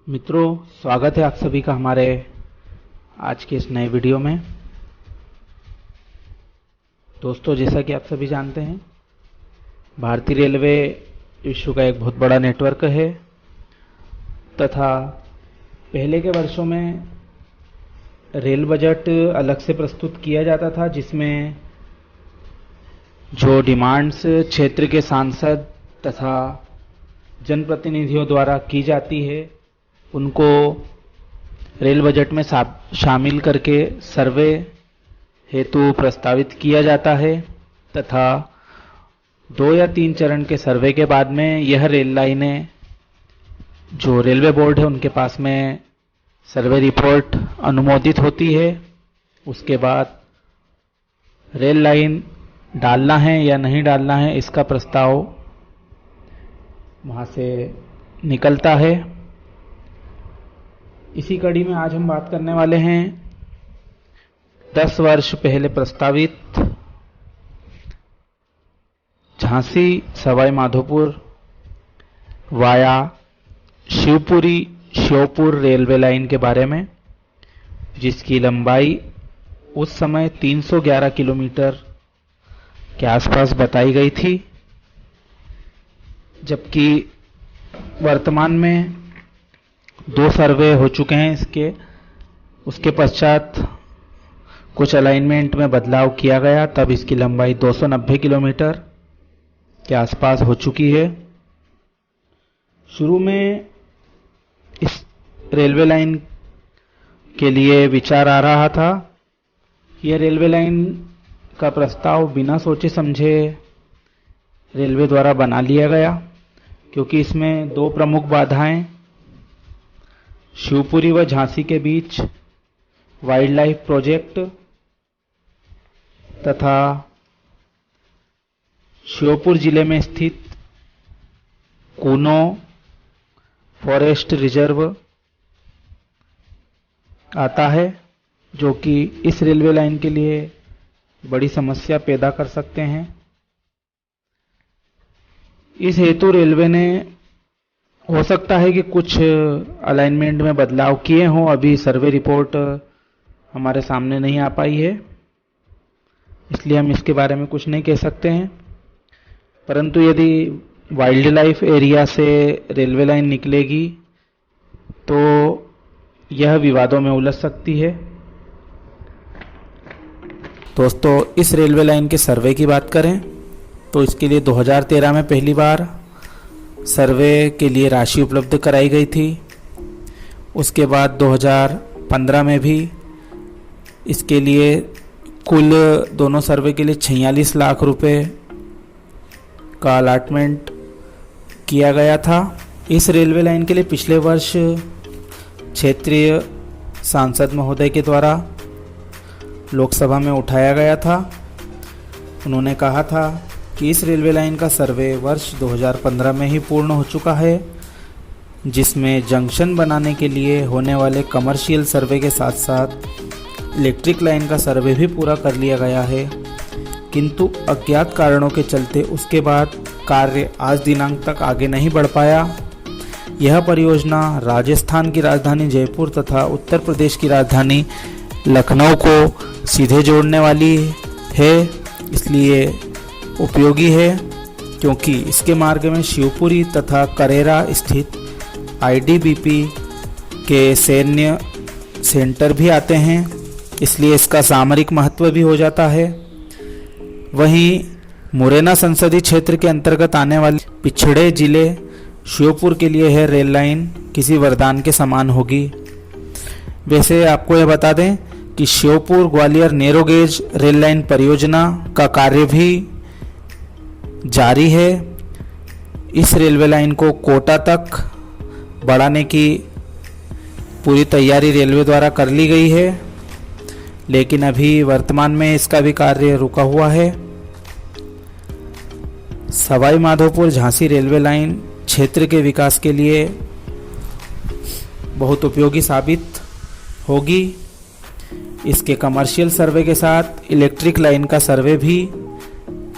मित्रों, स्वागत है आप सभी का हमारे आज के इस नए वीडियो में। दोस्तों, जैसा कि आप सभी जानते हैं, भारतीय रेलवे विश्व का एक बहुत बड़ा नेटवर्क है तथा पहले के वर्षों में रेल बजट अलग से प्रस्तुत किया जाता था, जिसमें जो डिमांड्स क्षेत्र के सांसद तथा जनप्रतिनिधियों द्वारा की जाती है उनको रेल बजट में शामिल करके सर्वे हेतु प्रस्तावित किया जाता है तथा 2 या 3 चरण के सर्वे के बाद में यह रेल लाइनें जो रेलवे बोर्ड है उनके पास में सर्वे रिपोर्ट अनुमोदित होती है। उसके बाद रेल लाइन डालना है या नहीं डालना है इसका प्रस्ताव वहाँ से निकलता है। इसी कड़ी में आज हम बात करने वाले हैं 10 वर्ष पहले प्रस्तावित Jhansi Sawai Madhopur via Shivpuri Sheopur railway line के बारे में, जिसकी लंबाई उस समय 311 किलोमीटर के आसपास बताई गई थी, जबकि वर्तमान में 2 सर्वे हो चुके हैं उसके पश्चात कुछ अलाइनमेंट में बदलाव किया गया, तब इसकी लंबाई 290 किलोमीटर के आसपास हो चुकी है। शुरू में इस रेलवे लाइन के लिए विचार आ रहा था। यह रेलवे लाइन का प्रस्ताव बिना सोचे समझे रेलवे द्वारा बना लिया गया, क्योंकि इसमें 2 प्रमुख बाधाएं शिवपुरी व झांसी के बीच वाइल्ड लाइफ प्रोजेक्ट तथा श्योपुर जिले में स्थित कूनो फॉरेस्ट रिजर्व आता है, जो कि इस रेलवे लाइन के लिए बड़ी समस्या पैदा कर सकते हैं। इस हेतु रेलवे ने हो सकता है कि कुछ अलाइनमेंट में बदलाव किए हों, अभी सर्वे रिपोर्ट हमारे सामने नहीं आ पाई है, इसलिए हम इसके बारे में कुछ नहीं कह सकते हैं। परंतु यदि वाइल्ड लाइफ एरिया से रेलवे लाइन निकलेगी तो यह विवादों में उलझ सकती है। दोस्तों, इस रेलवे लाइन के सर्वे की बात करें तो इसके लिए 2013 में पहली बार सर्वे के लिए राशि उपलब्ध कराई गई थी। उसके बाद 2015 में भी इसके लिए कुल दोनों सर्वे के लिए 46 लाख रुपए का अलॉटमेंट किया गया था। इस रेलवे लाइन के लिए पिछले वर्ष क्षेत्रीय सांसद महोदय के द्वारा लोकसभा में उठाया गया था। उन्होंने कहा था कि इस रेलवे लाइन का सर्वे वर्ष 2015 में ही पूर्ण हो चुका है, जिसमें जंक्शन बनाने के लिए होने वाले कमर्शियल सर्वे के साथ साथ इलेक्ट्रिक लाइन का सर्वे भी पूरा कर लिया गया है, किंतु अज्ञात कारणों के चलते उसके बाद कार्य आज दिनांक तक आगे नहीं बढ़ पाया। यह परियोजना राजस्थान की राजधानी जयपुर तथा उत्तर प्रदेश की राजधानी लखनऊ को सीधे जोड़ने वाली है, इसलिए उपयोगी है, क्योंकि इसके मार्ग में शिवपुरी तथा करेरा स्थित आईटीबीपी के सैन्य सेंटर भी आते हैं, इसलिए इसका सामरिक महत्व भी हो जाता है। वहीं मुरैना संसदीय क्षेत्र के अंतर्गत आने वाले पिछड़े जिले श्योपुर के लिए यह रेल लाइन किसी वरदान के समान होगी। वैसे आपको यह बता दें कि Sheopur Gwalior narrow gauge rail line परियोजना का कार्य भी जारी है। इस रेलवे लाइन को कोटा तक बढ़ाने की पूरी तैयारी रेलवे द्वारा कर ली गई है, लेकिन अभी वर्तमान में इसका भी कार्य रुका हुआ है। सवाई माधोपुर झांसी रेलवे लाइन क्षेत्र के विकास के लिए बहुत उपयोगी साबित होगी। इसके कमर्शियल सर्वे के साथ इलेक्ट्रिक लाइन का सर्वे भी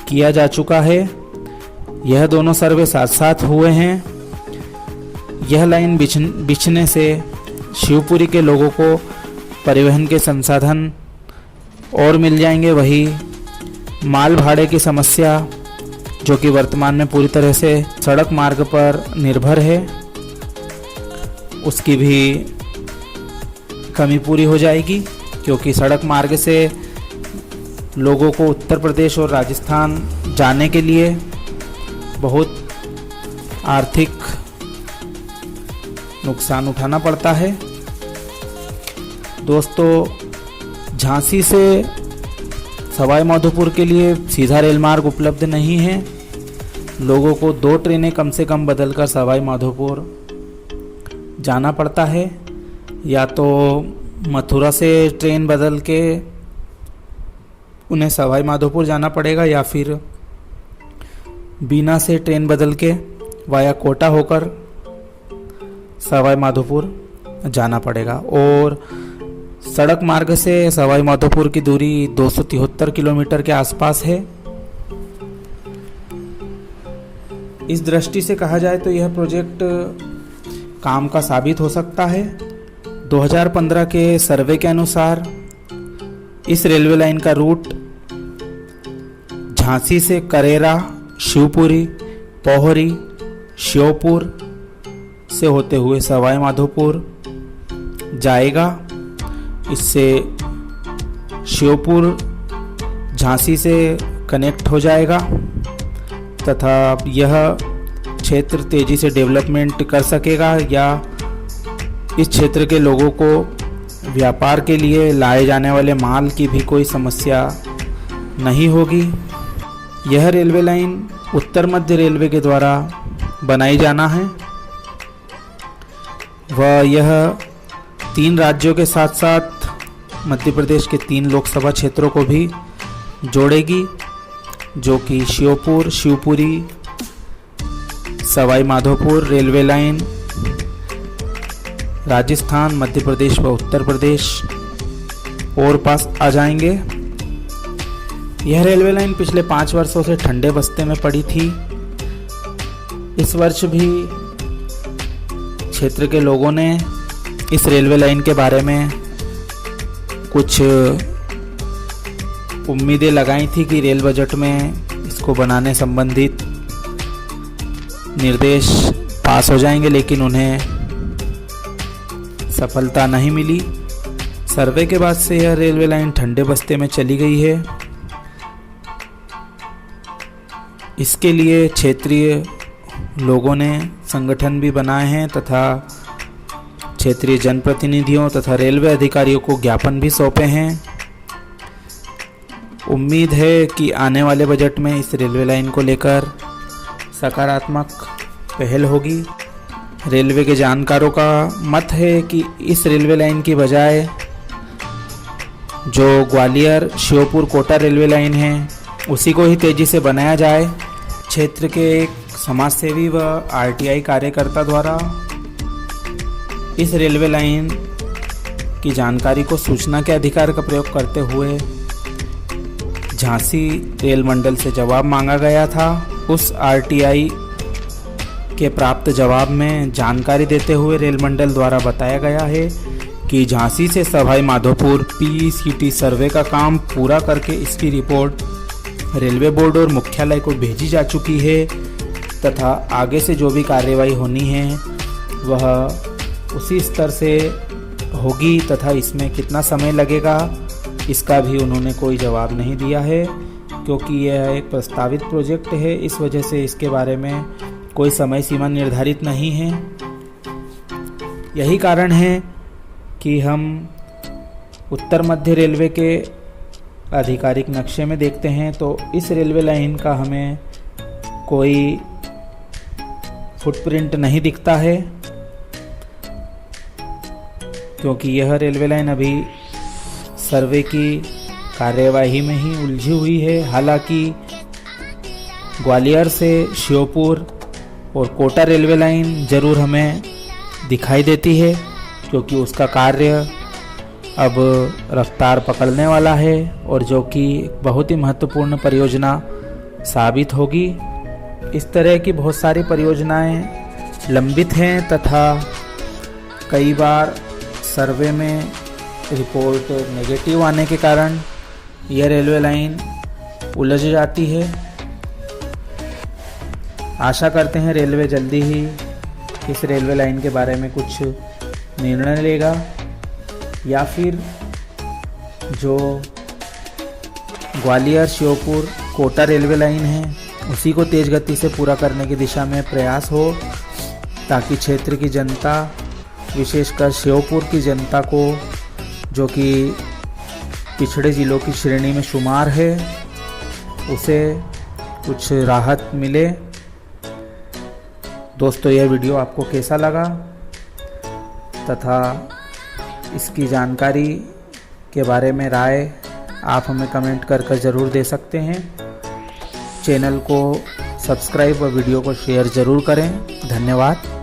किया जा चुका है। यह दोनों सर्वे साथ साथ हुए हैं। यह लाइन बिछने से शिवपुरी के लोगों को परिवहन के संसाधन और मिल जाएंगे। वही माल भाड़े की समस्या, जो कि वर्तमान में पूरी तरह से सड़क मार्ग पर निर्भर है, उसकी भी कमी पूरी हो जाएगी, क्योंकि सड़क मार्ग से लोगों को उत्तर प्रदेश और राजस्थान जाने के लिए बहुत आर्थिक नुकसान उठाना पड़ता है। दोस्तों, झांसी से सवाई माधोपुर के लिए सीधा रेल मार्ग उपलब्ध नहीं है। लोगों को 2 ट्रेनें कम से कम बदलकर सवाई माधोपुर जाना पड़ता है, या तो मथुरा से ट्रेन बदल के उन्हें सवाई माधोपुर जाना पड़ेगा, या फिर बीना से ट्रेन बदल के वाया कोटा होकर सवाई माधोपुर जाना पड़ेगा। और सड़क मार्ग से सवाई माधोपुर की दूरी 273 किलोमीटर के आसपास है। इस दृष्टि से कहा जाए तो यह प्रोजेक्ट काम का साबित हो सकता है। 2015 के सर्वे के अनुसार इस रेलवे लाइन का रूट झांसी से करेरा, शिवपुरी, पोहरी, श्योपुर से होते हुए सवाई माधोपुर जाएगा। इससे श्योपुर झांसी से कनेक्ट हो जाएगा तथा यह क्षेत्र तेज़ी से डेवलपमेंट कर सकेगा, या इस क्षेत्र के लोगों को व्यापार के लिए लाए जाने वाले माल की भी कोई समस्या नहीं होगी। यह रेलवे लाइन उत्तर मध्य रेलवे के द्वारा बनाई जाना है व यह 3 राज्यों के साथ साथ मध्य प्रदेश के 3 लोकसभा क्षेत्रों को भी जोड़ेगी, जो कि श्योपुर, शिवपुरी, सवाई माधोपुर रेलवे लाइन राजस्थान, मध्य प्रदेश व उत्तर प्रदेश और पास आ जाएंगे। यह रेलवे लाइन पिछले 5 वर्षों से ठंडे बस्ते में पड़ी थी। इस वर्ष भी क्षेत्र के लोगों ने इस रेलवे लाइन के बारे में कुछ उम्मीदें लगाई थी कि रेल बजट में इसको बनाने संबंधित निर्देश पास हो जाएंगे, लेकिन उन्हें सफलता नहीं मिली। सर्वे के बाद से यह रेलवे लाइन ठंडे बस्ते में चली गई है। इसके लिए क्षेत्रीय लोगों ने संगठन भी बनाए हैं तथा क्षेत्रीय जनप्रतिनिधियों तथा रेलवे अधिकारियों को ज्ञापन भी सौंपे हैं। उम्मीद है कि आने वाले बजट में इस रेलवे लाइन को लेकर सकारात्मक पहल होगी। रेलवे के जानकारों का मत है कि इस रेलवे लाइन की बजाय जो ग्वालियर श्योपुर कोटा रेलवे लाइन है उसी को ही तेज़ी से बनाया जाए। क्षेत्र के एक समाजसेवी व आरटीआई कार्यकर्ता द्वारा इस रेलवे लाइन की जानकारी को सूचना के अधिकार का प्रयोग करते हुए झांसी रेल मंडल से जवाब मांगा गया था। उस आरटीआई के प्राप्त जवाब में जानकारी देते हुए रेल मंडल द्वारा बताया गया है कि झांसी से सवाई माधोपुर पीईसीटी सर्वे का काम पूरा करके इसकी रिपोर्ट रेलवे बोर्ड और मुख्यालय को भेजी जा चुकी है तथा आगे से जो भी कार्यवाही होनी है वह उसी स्तर से होगी तथा इसमें कितना समय लगेगा इसका भी उन्होंने कोई जवाब नहीं दिया है, क्योंकि यह एक प्रस्तावित प्रोजेक्ट है। इस वजह से इसके बारे में कोई समय सीमा निर्धारित नहीं है। यही कारण है कि हम उत्तर मध्य रेलवे के आधिकारिक नक्शे में देखते हैं तो इस रेलवे लाइन का हमें कोई फुटप्रिंट नहीं दिखता है, क्योंकि यह रेलवे लाइन अभी सर्वे की कार्यवाही में ही उलझी हुई है। हालांकि ग्वालियर से श्योपुर और कोटा रेलवे लाइन ज़रूर हमें दिखाई देती है, क्योंकि उसका कार्य अब रफ्तार पकड़ने वाला है और जो कि बहुत ही महत्वपूर्ण परियोजना साबित होगी। इस तरह की बहुत सारी परियोजनाएं लंबित हैं तथा कई बार सर्वे में रिपोर्ट नेगेटिव आने के कारण यह रेलवे लाइन उलझ जाती है। आशा करते हैं रेलवे जल्दी ही इस रेलवे लाइन के बारे में कुछ निर्णय लेगा या फिर जो ग्वालियर श्योपुर कोटा रेलवे लाइन है उसी को तेज़ गति से पूरा करने की दिशा में प्रयास हो, ताकि क्षेत्र की जनता, विशेषकर श्योपुर की जनता को, जो कि पिछड़े ज़िलों की श्रेणी में शुमार है, उसे कुछ राहत मिले। दोस्तों, यह वीडियो आपको कैसा लगा तथा इसकी जानकारी के बारे में राय आप हमें कमेंट कर ज़रूर दे सकते हैं। चैनल को सब्सक्राइब और वीडियो को शेयर ज़रूर करें। धन्यवाद।